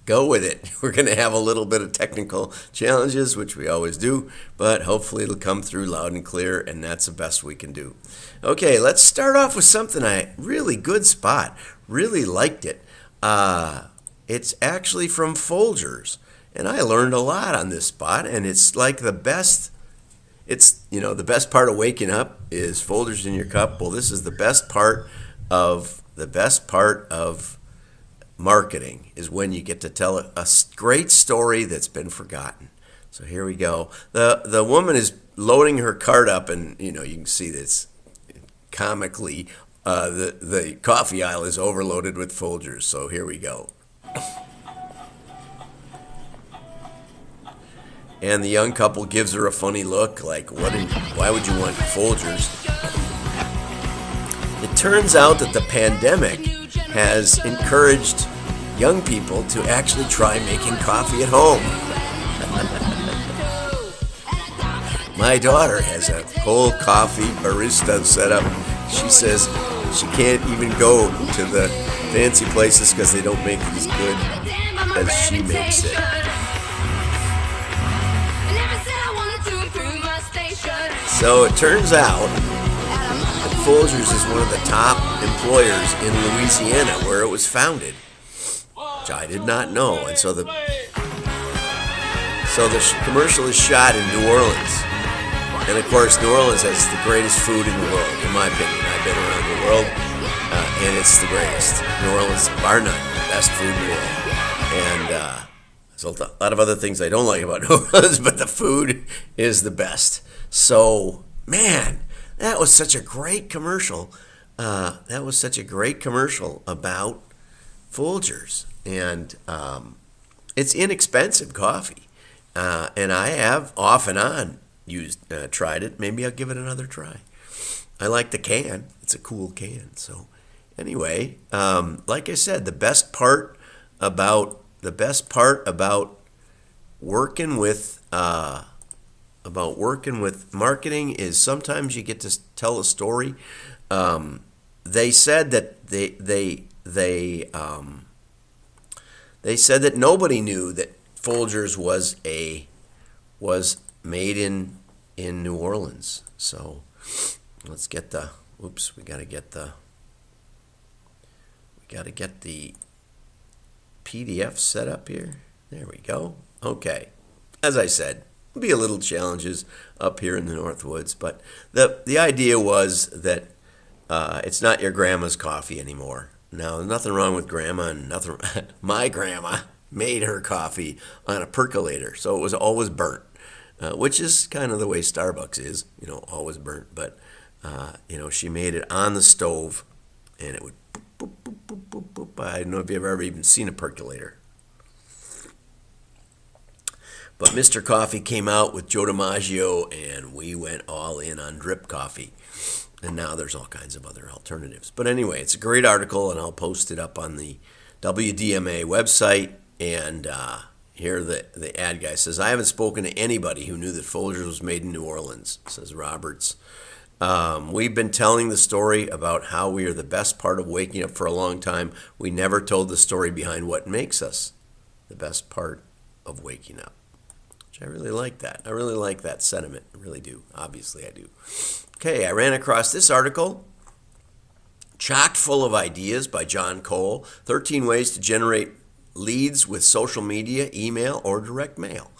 go with it. We're going to have a little bit of technical challenges, which we always do, but hopefully it'll come through loud and clear, and that's the best we can do. Okay, let's start off with something really good spot. Really liked it. It's actually from Folgers, and I learned a lot on this spot, and it's like the best. It's, the best part of waking up is Folgers in your cup. Well, this is the best part of marketing is when you get to tell a great story that's been forgotten. So here we go. The woman is loading her cart up, and you can see this comically. The coffee aisle is overloaded with Folgers. So here we go. And the young couple gives her a funny look, like, why would you want Folgers? It turns out that the pandemic has encouraged young people to actually try making coffee at home. My daughter has a whole coffee barista set up. She says she can't even go to the fancy places because they don't make it as good as she makes it. So it turns out that Folgers is one of the top employers in Louisiana, where it was founded, which I did not know. And so the commercial is shot in New Orleans. And of course, New Orleans has the greatest food in the world, in my opinion. I've been around the world, and it's the greatest. New Orleans, bar none, best food in the world. And there's a lot of other things I don't like about New Orleans, but the food is the best. So, man, that was such a great commercial. About Folgers. And it's inexpensive coffee. And I have off and on tried it. Maybe I'll give it another try. I like the can. It's a cool can. So anyway, like I said, the best part about working with marketing is sometimes you get to tell a story. They said that they said that nobody knew that Folgers was made in New Orleans. So let's get we got to get the PDF set up here. There we go. Okay. As I said, there'll be a little challenges up here in the Northwoods, but the idea was that it's not your grandma's coffee anymore. Now, there's nothing wrong with grandma, and my grandma made her coffee on a percolator, so it was always burnt, which is kind of the way Starbucks is, always burnt. But, she made it on the stove, and it would boop, boop, boop, boop, boop, boop. I don't know if you've ever even seen a percolator. But Mr. Coffee came out with Joe DiMaggio, and we went all in on drip coffee. And now there's all kinds of other alternatives. But anyway, it's a great article, and I'll post it up on the WDMA website. And here the ad guy says, I haven't spoken to anybody who knew that Folgers was made in New Orleans, says Roberts. We've been telling the story about how we are the best part of waking up for a long time. We never told the story behind what makes us the best part of waking up. Which I really like that. I really like that sentiment. I really do. Obviously, I do. Okay, I ran across this article, chocked full of ideas by John Cole, 13 ways to generate leads with social media, email, or direct mail.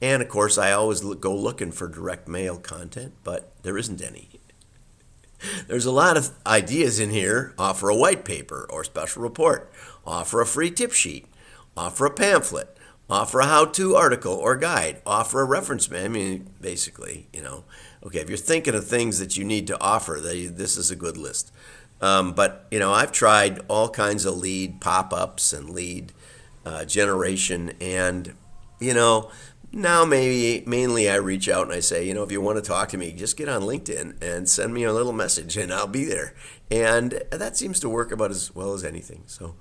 And, of course, I always go looking for direct mail content, but there isn't any. There's a lot of ideas in here. Offer a white paper or special report. Offer a free tip sheet. Offer a pamphlet. Offer a how-to article or guide. Offer a reference manual. I mean, basically, Okay, if you're thinking of things that you need to offer, this is a good list. But, I've tried all kinds of lead pop-ups and lead generation. And, now mainly I reach out and I say, if you want to talk to me, just get on LinkedIn and send me a little message and I'll be there. And that seems to work about as well as anything. So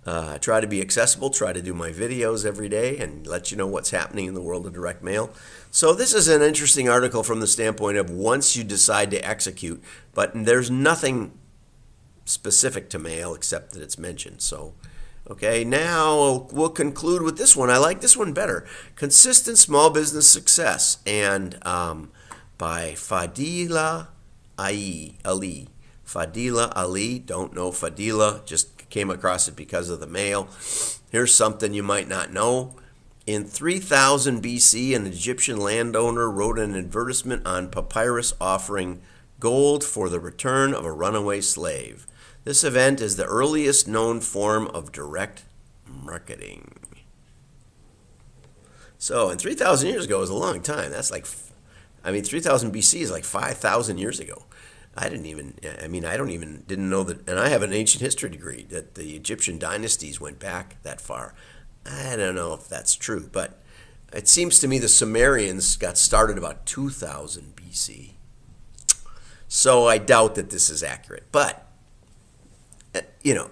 I try to be accessible, try to do my videos every day and let you know what's happening in the world of direct mail. So this is an interesting article from the standpoint of once you decide to execute, but there's nothing specific to mail except that it's mentioned. So Okay, now we'll conclude with this one. I like this one better. Consistent Small Business Success, and by Fadila Ali. Fadila Ali, don't know Fadila, just came across it because of the mail. Here's something you might not know. In 3000 BC, an Egyptian landowner wrote an advertisement on papyrus offering gold for the return of a runaway slave. This event is the earliest known form of direct marketing. So, and 3,000 years ago is a long time. That's like, 3,000 BC is like 5,000 years ago. I don't even know that, and I have an ancient history degree, that the Egyptian dynasties went back that far. I don't know if that's true, but it seems to me the Sumerians got started about 2000 BC. So I doubt that this is accurate. But,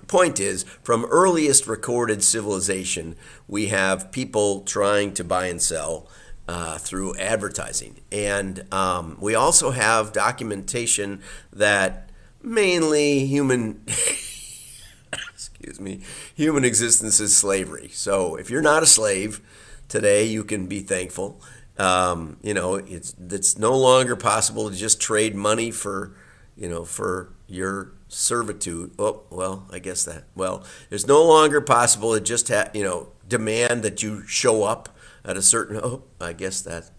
point is, from earliest recorded civilization, we have people trying to buy and sell through advertising. And we also have documentation that mainly human human existence is slavery. So if you're not a slave today, you can be thankful. It's no longer possible to just trade money for your servitude. Oh, well, I guess that. Well, it's no longer possible to just demand that you show up at a certain. Oh, I guess that.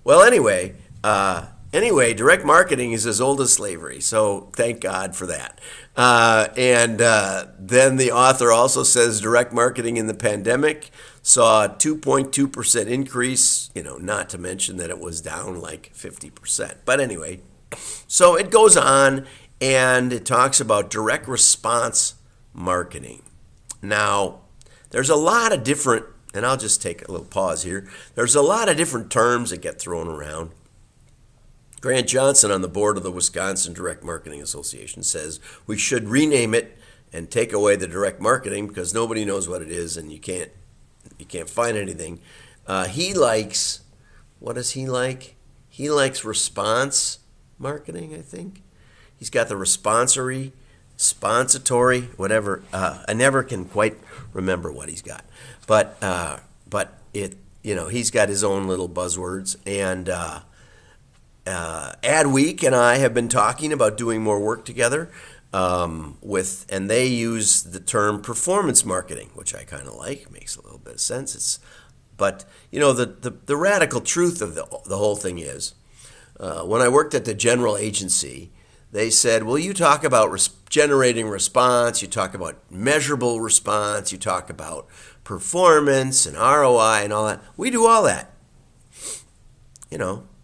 Well, anyway. Direct marketing is as old as slavery, so thank God for that. Then the author also says direct marketing in the pandemic saw a 2.2% increase, not to mention that it was down like 50%. But anyway, so it goes on and it talks about direct response marketing. Now, there's a lot of different, and I'll just take a little pause here. There's a lot of different terms that get thrown around. Grant Johnson on the board of the Wisconsin Direct Marketing Association says we should rename it and take away the direct marketing because nobody knows what it is and you can't find anything. He likes, what does he like? He likes response marketing, I think. He's got the responsatory, whatever. I never can quite remember what he's got, but he's got his own little buzzwords. And Adweek and I have been talking about doing more work together and they use the term performance marketing, which I kind of like. Makes a little bit of sense. But the radical truth of the whole thing is, when I worked at the general agency, they said, well, you talk about generating response, you talk about measurable response, you talk about performance and ROI and all that. We do all that.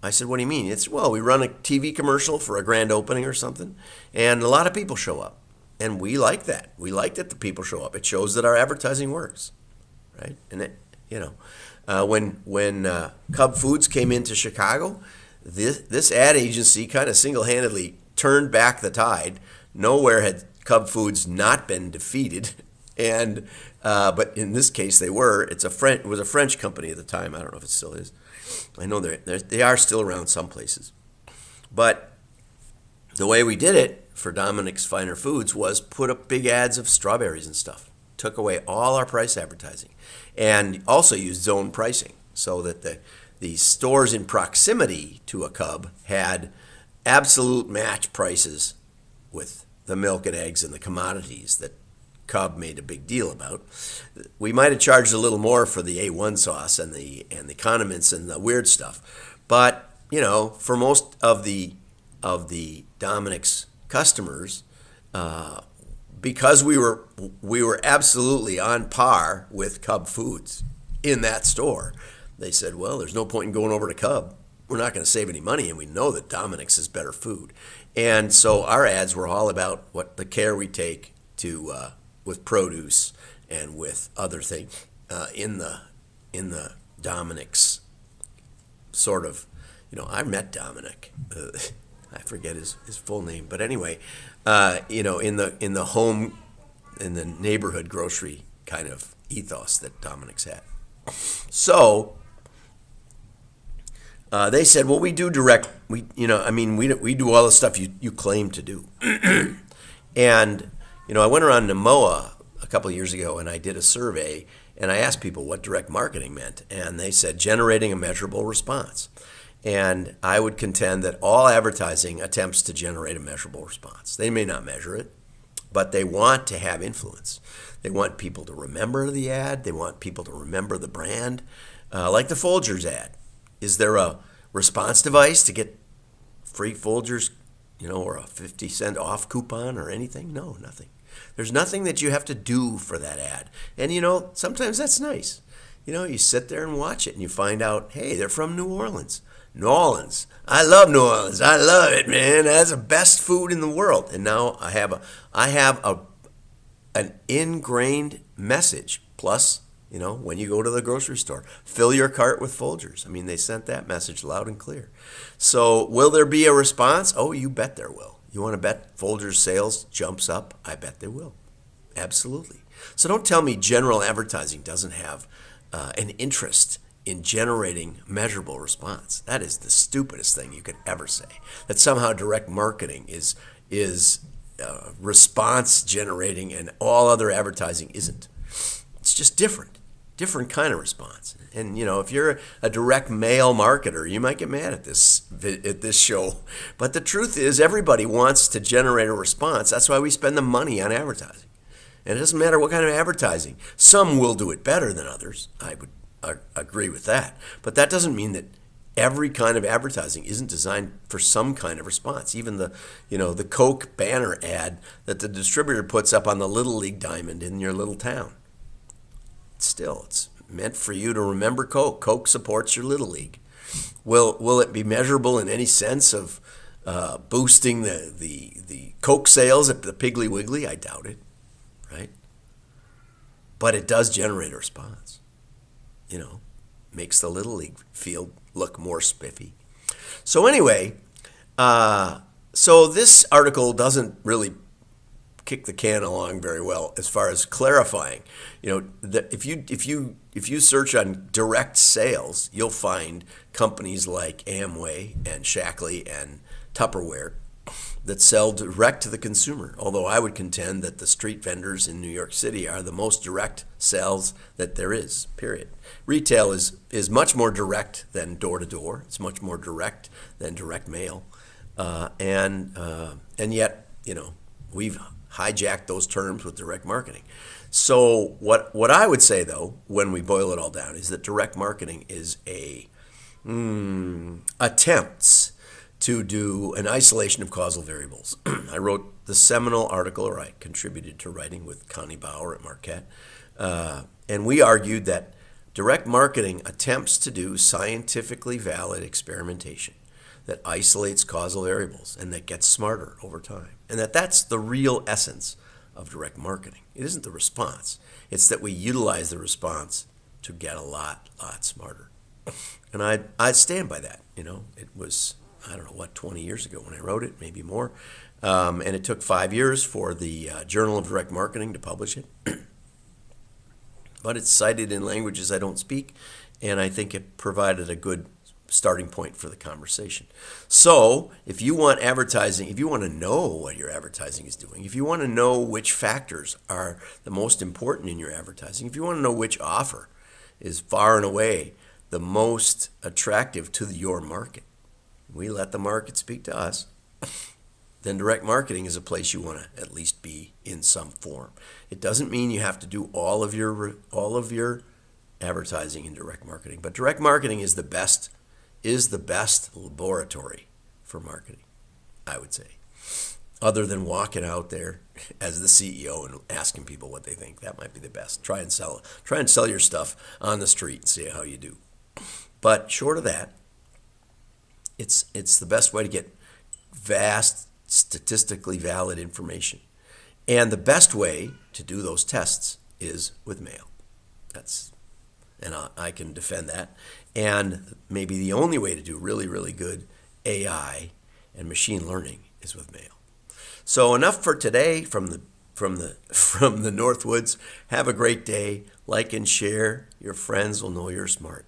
I said, what do you mean? We run a TV commercial for a grand opening or something, and a lot of people show up. And we like that. We like that the people show up. It shows that our advertising works, right? And when Cub Foods came into Chicago, this ad agency kind of single-handedly turned back the tide. Nowhere had Cub Foods not been defeated, and but in this case they were. It was a French company at the time. I don't know if it still is. I know they are still around some places. But the way we did it for Dominic's Finer Foods was put up big ads of strawberries and stuff. Took away all our price advertising. And also used zone pricing so that the stores in proximity to a Cub had absolute match prices with the milk and eggs and the commodities that Cub made a big deal about. We might have charged a little more for the A1 sauce and the condiments and the weird stuff, but for most of the Dominic's customers, because we were absolutely on par with Cub Foods in that store, they said, well, there's no point in going over to Cub. We're not going to save any money, and we know that Dominic's is better food. And so our ads were all about what the care we take with produce and with other things in the Dominic's sort of, I met Dominic. I forget his full name, but anyway, in the home, in the neighborhood grocery kind of ethos that Dominic's had. So they said, well, we do direct. We do all the stuff you claim to do. And I went around Namoa a couple of years ago, and I did a survey, and I asked people what direct marketing meant, and they said generating a measurable response. And I would contend that all advertising attempts to generate a measurable response. They may not measure it, but they want to have influence. They want people to remember the ad. They want people to remember the brand. Like the Folgers ad. Is there a response device to get free Folgers, or a 50-cent off coupon or anything? No, nothing. There's nothing that you have to do for that ad. And, sometimes that's nice. You sit there and watch it and you find out, hey, they're from New Orleans. New Orleans. I love New Orleans. I love it, man. That's the best food in the world. And now I have an ingrained message. Plus, when you go to the grocery store, fill your cart with Folgers. I mean, they sent that message loud and clear. So will there be a response? Oh, you bet there will. You want to bet Folgers sales jumps up? I bet they will. Absolutely. So don't tell me general advertising doesn't have an interest in generating measurable response. That is the stupidest thing you could ever say. That somehow direct marketing is response generating and all other advertising isn't. It's just different kind of response. And if you're a direct mail marketer, you might get mad at this show. But the truth is, everybody wants to generate a response. That's why we spend the money on advertising. And it doesn't matter what kind of advertising. Some will do it better than others. I would agree with that. But that doesn't mean that every kind of advertising isn't designed for some kind of response. Even the Coke banner ad that the distributor puts up on the Little League diamond in your little town. Still, it's meant for you to remember Coke. Coke supports your Little League. Will it be measurable in any sense of boosting the Coke sales at the Piggly Wiggly? I doubt it, right? But it does generate a response. Makes the Little League field look more spiffy. So anyway, so this article doesn't really kick the can along very well as far as clarifying. That if you search on direct sales, you'll find companies like Amway and Shackley and Tupperware that sell direct to the consumer. Although I would contend that the street vendors in New York City are the most direct sales that there is, period. Retail is much more direct than door-to-door. It's much more direct than direct mail. And yet, we've hijacked those terms with direct marketing. So what I would say, though, when we boil it all down, is that direct marketing is attempts to do an isolation of causal variables. I wrote the seminal article, or I contributed to writing with Connie Bauer at Marquette, and we argued that direct marketing attempts to do scientifically valid experimentation that isolates causal variables and that gets smarter over time, and that's the real essence of direct marketing. It isn't the response. It's that we utilize the response to get a lot smarter. And I stand by that. It was, 20 years ago when I wrote it, maybe more. And it took 5 years for the Journal of Direct Marketing to publish it. But it's cited in languages I don't speak, and I think it provided a good starting point for the conversation. So if you want advertising, if you want to know what your advertising is doing, if you want to know which factors are the most important in your advertising, if you want to know which offer is far and away the most attractive to your market, we let the market speak to us, then direct marketing is a place you want to at least be in some form. It doesn't mean you have to do all of your advertising in direct marketing, but direct marketing is the best laboratory for marketing, I would say. Other than walking out there as the CEO and asking people what they think, that might be the best. Try and sell your stuff on the street and see how you do. But short of that, it's the best way to get vast, statistically valid information. And the best way to do those tests is with mail. And I can defend that. And maybe the only way to do really, really good AI and machine learning is with mail. So enough for today from the Northwoods. Have a great day. Like and share. Your friends will know you're smart.